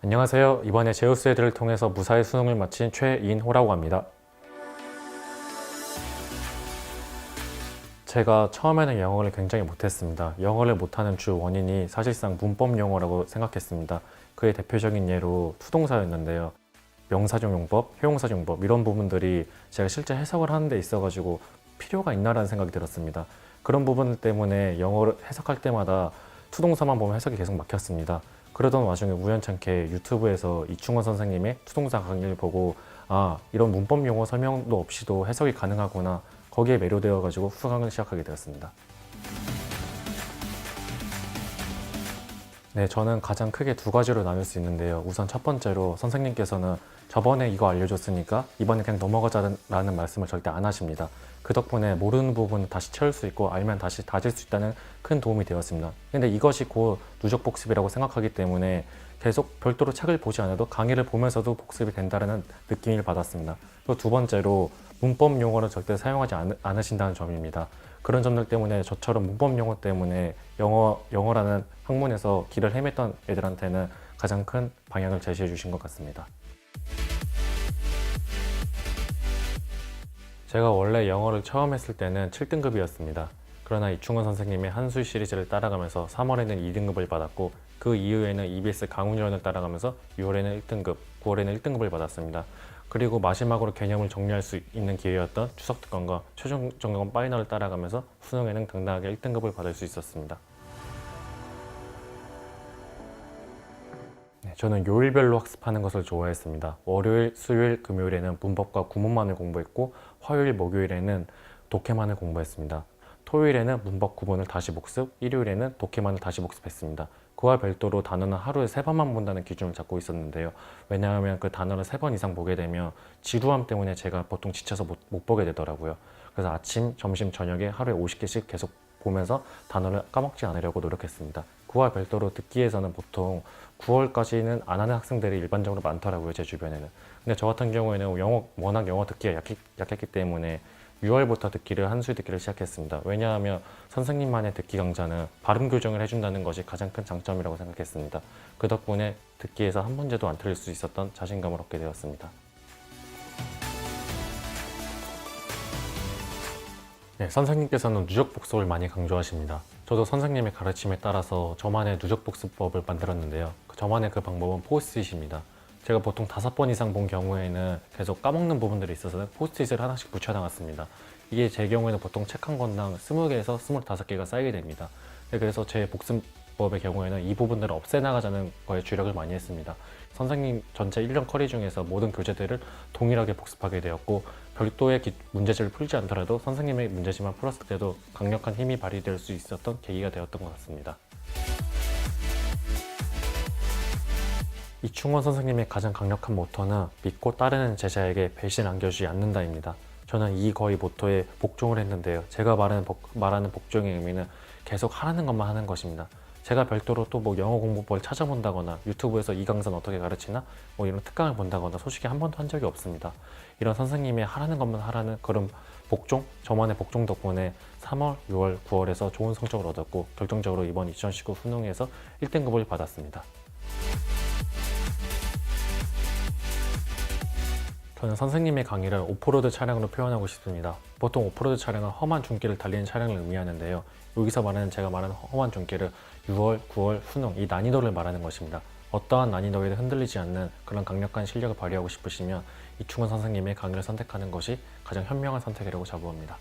안녕하세요. 이번에 제우스 애들을 통해서 무사히 수능을 마친 최인호라고 합니다. 제가 처음에는 영어를 굉장히 못했습니다. 영어를 못하는 주 원인이 사실상 문법 용어라고 생각했습니다. 그의 대표적인 예로 투동사였는데요. 명사적 용법, 회용사적 용법 이런 부분들이 제가 실제 해석을 하는 데 있어가지고 필요가 있나라는 생각이 들었습니다. 그런 부분 때문에 영어를 해석할 때마다 투동사만 보면 해석이 계속 막혔습니다. 그러던 와중에 우연찮게 유튜브에서 이충원 선생님의 투동사 강의를 보고 이런 문법 용어 설명도 없이도 해석이 가능하구나, 거기에 매료되어 가지고 수강을 시작하게 되었습니다. 네, 저는 가장 크게 두 가지로 나눌 수 있는데요. 우선 첫 번째로 선생님께서는 저번에 이거 알려줬으니까 이번에 그냥 넘어가자라는 말씀을 절대 안 하십니다. 그 덕분에 모르는 부분을 다시 채울 수 있고 알면 다시 다질 수 있다는 큰 도움이 되었습니다. 근데 이것이 곧 누적 복습이라고 생각하기 때문에 계속 별도로 책을 보지 않아도 강의를 보면서도 복습이 된다는 느낌을 받았습니다. 또 두 번째로 문법 용어를 절대 사용하지 않으신다는 점입니다. 그런 점들 때문에 저처럼 문법 용어 때문에 영어라는 학문에서 길을 헤맸던 애들한테는 가장 큰 방향을 제시해 주신 것 같습니다. 제가 원래 영어를 처음 했을 때는 7등급이었습니다. 그러나 이충원 선생님의 한술 시리즈를 따라가면서 3월에는 2등급을 받았고 그 이후에는 EBS 강운전을 따라가면서 6월에는 1등급, 9월에는 1등급을 받았습니다. 그리고 마지막으로 개념을 정리할 수 있는 기회였던 추석특강과 최종 점검 파이널을 따라가면서 수능에는 당당하게 1등급을 받을 수 있었습니다. 저는 요일별로 학습하는 것을 좋아했습니다. 월요일, 수요일, 금요일에는 문법과 구문만을 공부했고 화요일, 목요일에는 독해만을 공부했습니다. 토요일에는 문법 구문을 다시 복습, 일요일에는 독해만을 다시 복습했습니다. 그와 별도로 단어는 하루에 3번만 본다는 기준을 잡고 있었는데요. 왜냐하면 그 단어를 3번 이상 보게 되면 지루함 때문에 제가 보통 지쳐서 못 보게 되더라고요. 그래서 아침, 점심, 저녁에 하루에 50개씩 계속 보면서 단어를 까먹지 않으려고 노력했습니다. 그와 별도로 듣기에서는 보통 9월까지는 안 하는 학생들이 일반적으로 많더라고요, 제 주변에는. 근데 저 같은 경우에는 워낙 영어 듣기가 약했기 때문에 6월부터 한술 듣기를 시작했습니다. 왜냐하면 선생님만의 듣기 강좌는 발음 교정을 해준다는 것이 가장 큰 장점이라고 생각했습니다. 그 덕분에 듣기에서 한 문제도 안 틀릴 수 있었던 자신감을 얻게 되었습니다. 네, 선생님께서는 누적 복습을 많이 강조하십니다. 저도 선생님의 가르침에 따라서 저만의 누적 복습법을 만들었는데요. 저만의 그 방법은 포스트잇입니다. 제가 보통 5번 이상 본 경우에는 계속 까먹는 부분들이 있어서 포스트잇을 하나씩 붙여나갔습니다. 이게 제 경우에는 보통 책 한 권당 20개에서 25개가 쌓이게 됩니다. 그래서 제 복습법의 경우에는 이 부분들을 없애나가자는 거에 주력을 많이 했습니다. 선생님 전체 1년 커리 중에서 모든 교재들을 동일하게 복습하게 되었고 별도의 문제집을 풀지 않더라도 선생님의 문제집만 풀었을 때도 강력한 힘이 발휘될 수 있었던 계기가 되었던 것 같습니다. 이충원 선생님의 가장 강력한 모토는 믿고 따르는 제자에게 배신 안겨주지 않는다입니다. 저는 이 거의 모토에 복종을 했는데요. 제가 말하는 복종의 의미는 계속 하라는 것만 하는 것입니다. 제가 별도로 또 영어 공부법을 찾아본다거나 유튜브에서 이 강사는 어떻게 가르치나 이런 특강을 본다거나 솔직히 한 번도 한 적이 없습니다. 이런 선생님의 하라는 것만 하라는 그런 복종, 저만의 복종 덕분에 3월, 6월, 9월에서 좋은 성적을 얻었고 결정적으로 이번 2019 수능에서 1등급을 받았습니다. 저는 선생님의 강의를 오프로드 차량으로 표현하고 싶습니다. 보통 오프로드 차량은 험한 중길을 달리는 차량을 의미하는데요. 여기서 제가 말하는 험한 중길을 6월, 9월, 수능 이 난이도를 말하는 것입니다. 어떠한 난이도에도 흔들리지 않는 그런 강력한 실력을 발휘하고 싶으시면 이충원 선생님의 강의를 선택하는 것이 가장 현명한 선택이라고 자부합니다.